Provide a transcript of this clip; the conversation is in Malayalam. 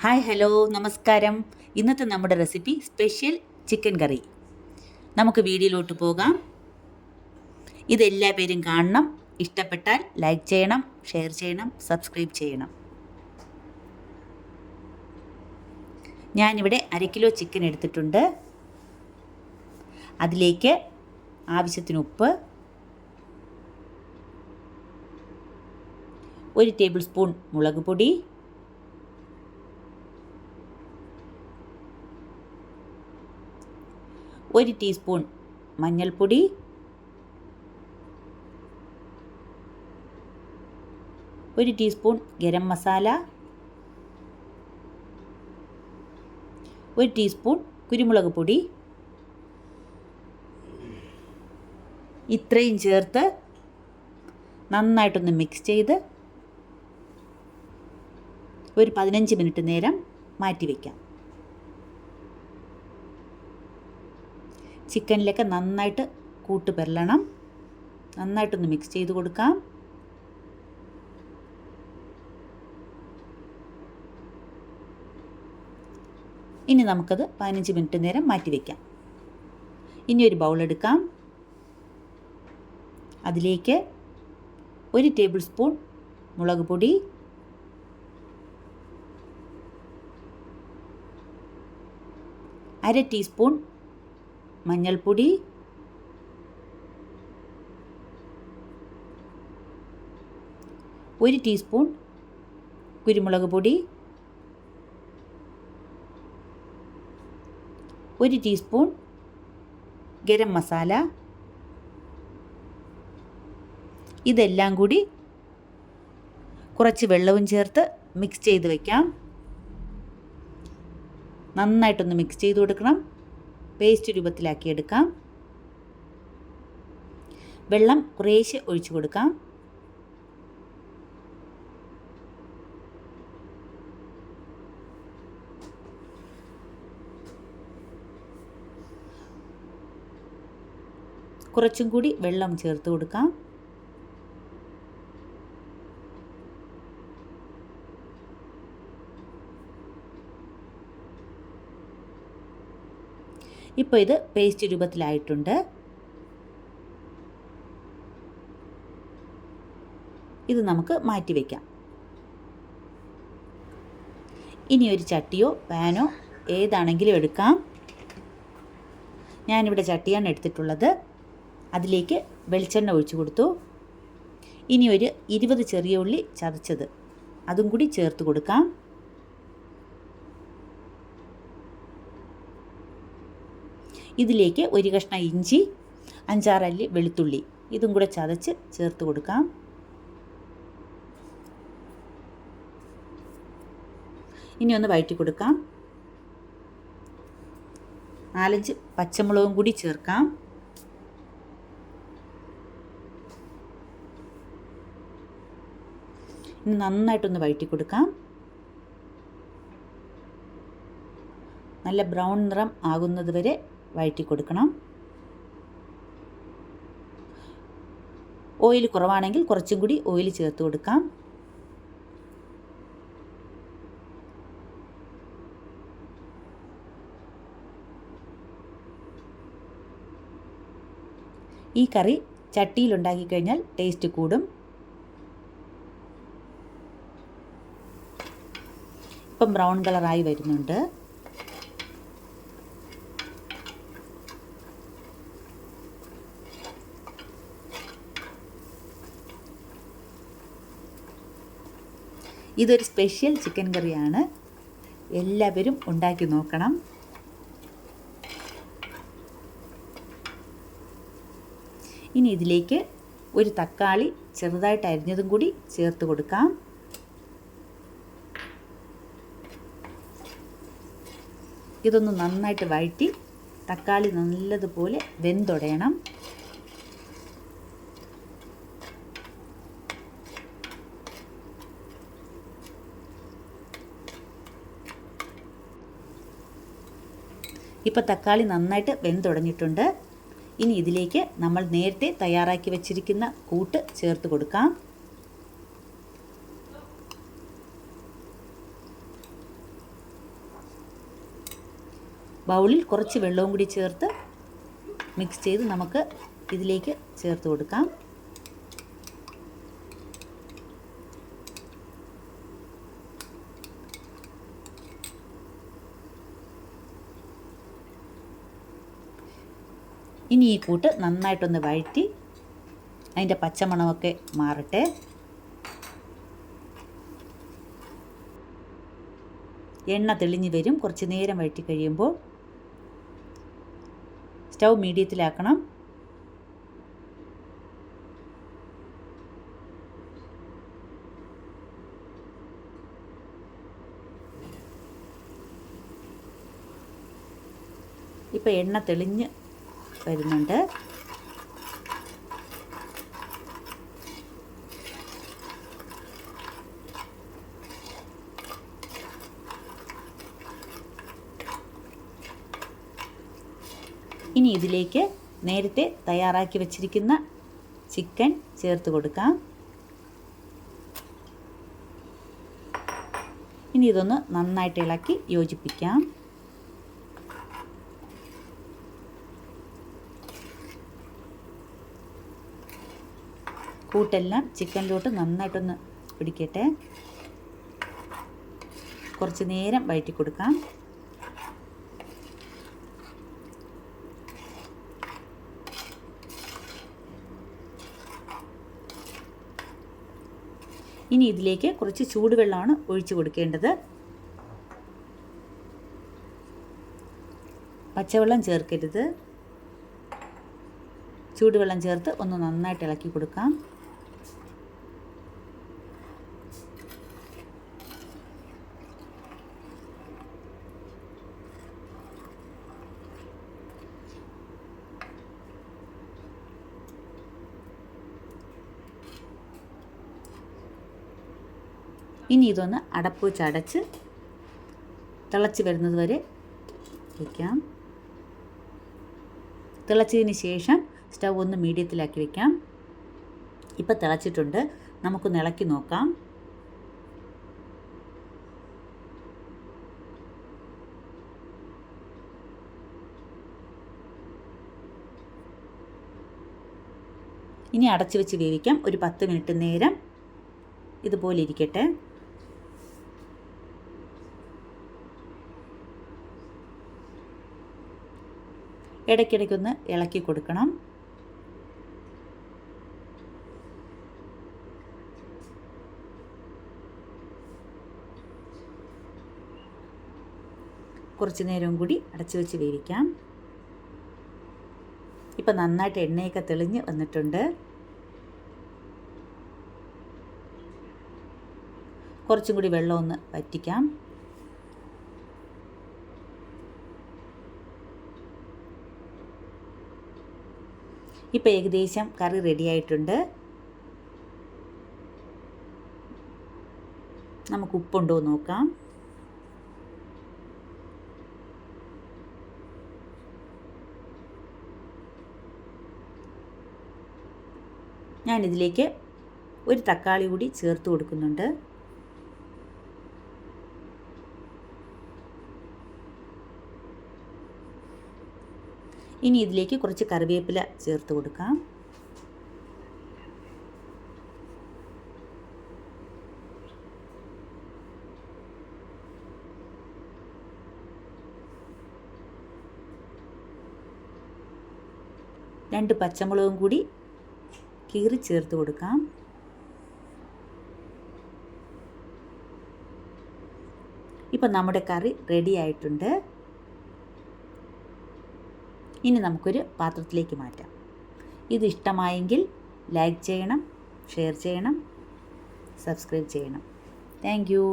ഹായ് ഹലോ നമസ്കാരം. ഇന്നത്തെ നമ്മുടെ റെസിപ്പി സ്പെഷ്യൽ ചിക്കൻ കറി. നമുക്ക് വീഡിയോയിലോട്ട് പോകാം. ഇതെല്ലാ പേരും കാണണം. ഇഷ്ടപ്പെട്ടാൽ ലൈക്ക് ചെയ്യണം, ഷെയർ ചെയ്യണം, സബ്സ്ക്രൈബ് ചെയ്യണം. ഞാനിവിടെ 1/2 കിലോ ചിക്കൻ എടുത്തിട്ടുണ്ട്. അതിലേക്ക് ആവശ്യത്തിന് ഉപ്പ്, 1 ടേബിൾ സ്പൂൺ മുളക് പൊടി, 1 ടീസ്പൂൺ മഞ്ഞൾപ്പൊടി, 1 ടീസ്പൂൺ ഗരം മസാല, 1 ടീസ്പൂൺ കുരുമുളക് പൊടി. ഇത്രയും ചേർത്ത് നന്നായിട്ടൊന്ന് മിക്സ് ചെയ്ത് ഒരു 15 മിനിറ്റ് നേരം മാറ്റി വയ്ക്കാം. ചിക്കനിലൊക്കെ നന്നായിട്ട് കൂട്ട് പെരളണം. നന്നായിട്ടൊന്ന് മിക്സ് ചെയ്ത് കൊടുക്കാം. ഇനി നമുക്കത് 15 മിനിറ്റ് നേരം മാറ്റി വയ്ക്കാം. ഇനി ഒരു ബൗൾ എടുക്കാം. അതിലേക്ക് 1 ടേബിൾ സ്പൂൺ മുളക് പൊടി, 1/2 ടീസ്പൂൺ മഞ്ഞൾപ്പൊടി, 1 ടീസ്പൂൺ കുരുമുളക് പൊടി, 1 ടീസ്പൂൺ ഗരം മസാല. ഇതെല്ലാം കൂടി കുറച്ച് വെള്ളവും ചേർത്ത് മിക്സ് ചെയ്ത് വയ്ക്കാം. നന്നായിട്ടൊന്ന് മിക്സ് ചെയ്ത് കൊടുക്കണം. പേസ്റ്റ് രൂപത്തിലാക്കി എടുക്കാം. വെള്ളം കുറേശ്ശെ ഒഴിച്ചു കൊടുക്കാം. കുറച്ചും കൂടി വെള്ളം ചേർത്ത് കൊടുക്കാം. ഇപ്പോൾ ഇത് പേസ്റ്റ് രൂപത്തിലായിട്ടുണ്ട്. ഇത് നമുക്ക് മാറ്റി വയ്ക്കാം. ഇനി ഒരു ചട്ടിയോ പാനോ ഏതാണെങ്കിലും എടുക്കാം. ഞാനിവിടെ ചട്ടിയാണ് എടുത്തിട്ടുള്ളത്. അതിലേക്ക് വെളിച്ചെണ്ണ ഒഴിച്ചു കൊടുത്തു. ഇനി ഒരു 20 ചെറിയ ഉള്ളി ചതച്ചത് അതും കൂടി ചേർത്ത് കൊടുക്കാം. ഇതിലേക്ക് ഒരു കഷ്ണം ഇഞ്ചി, 5-6 അല്ലി വെളുത്തുള്ളി ഇതും കൂടെ ചതച്ച് ചേർത്ത് കൊടുക്കാം. ഇനി ഒന്ന് വഴറ്റി കൊടുക്കാം. 4-5 പച്ചമുളകും കൂടി ചേർക്കാം. ഇനി നന്നായിട്ടൊന്ന് വഴറ്റി കൊടുക്കാം. നല്ല ബ്രൗൺ നിറം ആകുന്നത് വരെ വഴറ്റി കൊടുക്കണം. ഓയിൽ കുറവാണെങ്കിൽ കുറച്ചും കൂടി ഓയിൽ ചേർത്ത് കൊടുക്കാം. ഈ കറി ചട്ടിയിൽ ഉണ്ടാക്കി കഴിഞ്ഞാൽ ടേസ്റ്റ് കൂടും. ഇപ്പം ബ്രൗൺ കളറായി വരുന്നുണ്ട്. ഇതൊരു സ്പെഷ്യൽ ചിക്കൻ കറിയാണ്. എല്ലാവരും ഉണ്ടാക്കി നോക്കണം. ഇനി ഇതിലേക്ക് ഒരു തക്കാളി ചെറുതായിട്ട് അരിഞ്ഞതും കൂടി ചേർത്ത് കൊടുക്കാം. ഇതൊന്ന് നന്നായിട്ട് വഴറ്റി തക്കാളി നല്ലതുപോലെ വെന്തുടയണം. ഇപ്പോൾ തക്കാളി നന്നായിട്ട് വെന്തുടഞ്ഞിട്ടുണ്ട്. ഇനി ഇതിലേക്ക് നമ്മൾ നേരത്തെ തയ്യാറാക്കി വെച്ചിരിക്കുന്ന കൂട്ട് ചേർത്ത് കൊടുക്കാം. ബൗളിൽ കുറച്ച് വെള്ളവും കൂടി ചേർത്ത് മിക്സ് ചെയ്ത് നമുക്ക് ഇതിലേക്ക് ചേർത്ത് കൊടുക്കാം. ഇനി ഈ കൂട്ട് നന്നായിട്ടൊന്ന് വഴറ്റി അതിൻ്റെ പച്ചമണമൊക്കെ മാറട്ടെ. എണ്ണ തെളിഞ്ഞ് വരും. കുറച്ച് നേരം വഴറ്റി കഴിയുമ്പോൾ സ്റ്റൗ മീഡിയത്തിലാക്കണം. ഇപ്പോൾ എണ്ണ തെളിഞ്ഞ് വരുന്നുണ്ട്. ഇനി ഇതിലേക്ക് നേരത്തെ തയ്യാറാക്കി വച്ചിരിക്കുന്ന ചിക്കൻ ചേർത്ത് കൊടുക്കാം. ഇനി ഇതൊന്ന് നന്നായിട്ട് ഇളക്കി യോജിപ്പിക്കാം. കൂട്ടെല്ലാം ചിക്കനിലോട്ട് നന്നായിട്ടൊന്ന് പിടിക്കട്ടെ. കുറച്ച് നേരം വഴറ്റി കൊടുക്കാം. ഇനി ഇതിലേക്ക് കുറച്ച് ചൂടുവെള്ളമാണ് ഒഴിച്ചു കൊടുക്കേണ്ടത്. പച്ചവെള്ളം ചേർക്കരുത്. ചൂടുവെള്ളം ചേർത്ത് ഒന്ന് നന്നായിട്ട് ഇളക്കി കൊടുക്കാം. ഇനി ഇതൊന്ന് അടപ്പ് വെച്ച് അടച്ച് തിളച്ച് വരുന്നത് വരെ വയ്ക്കാം. തിളച്ചതിന് ശേഷം സ്റ്റൗ ഒന്ന് മീഡിയത്തിലാക്കി വയ്ക്കാം. ഇപ്പം തിളച്ചിട്ടുണ്ട്. നമുക്കൊന്ന് ഇളക്കി നോക്കാം. ഇനി അടച്ചു വെച്ച് വേവിക്കാം. ഒരു 10 മിനിറ്റ് നേരം ഇതുപോലെ ഇരിക്കട്ടെ. ഇടയ്ക്കിടയ്ക്കൊന്ന് ഇളക്കി കൊടുക്കണം. കുറച്ച് നേരം കൂടി അടച്ചു വെച്ച് വേവിക്കാം. ഇപ്പം നന്നായിട്ട് എണ്ണയൊക്കെ തെളിഞ്ഞ് വന്നിട്ടുണ്ട്. കുറച്ചും കൂടി വെള്ളം ഒന്ന് വറ്റിക്കാം. ഇപ്പോൾ ഏകദേശം കറി റെഡി ആയിട്ടുണ്ട്. നമുക്ക് ഉപ്പുണ്ടോ എന്ന് നോക്കാം. ഞാനിതിലേക്ക് ഒരു തക്കാളി കൂടി ചേർത്ത് കൊടുക്കുന്നുണ്ട്. ഇനി ഇതിലേക്ക് കുറച്ച് കറിവേപ്പില ചേർത്ത് കൊടുക്കാം. രണ്ട് പച്ചമുളകും കൂടി കീറി ചേർത്ത് കൊടുക്കാം. ഇപ്പം നമ്മുടെ കറി റെഡി ആയിട്ടുണ്ട്. ഇനി നമുക്കൊരു പാത്രത്തിലേക്ക് മാറ്റാം. ഇത് ഇഷ്ടമായെങ്കിൽ ലൈക്ക് ചെയ്യണം, ഷെയർ ചെയ്യണം, സബ്സ്ക്രൈബ് ചെയ്യണം. Thank you.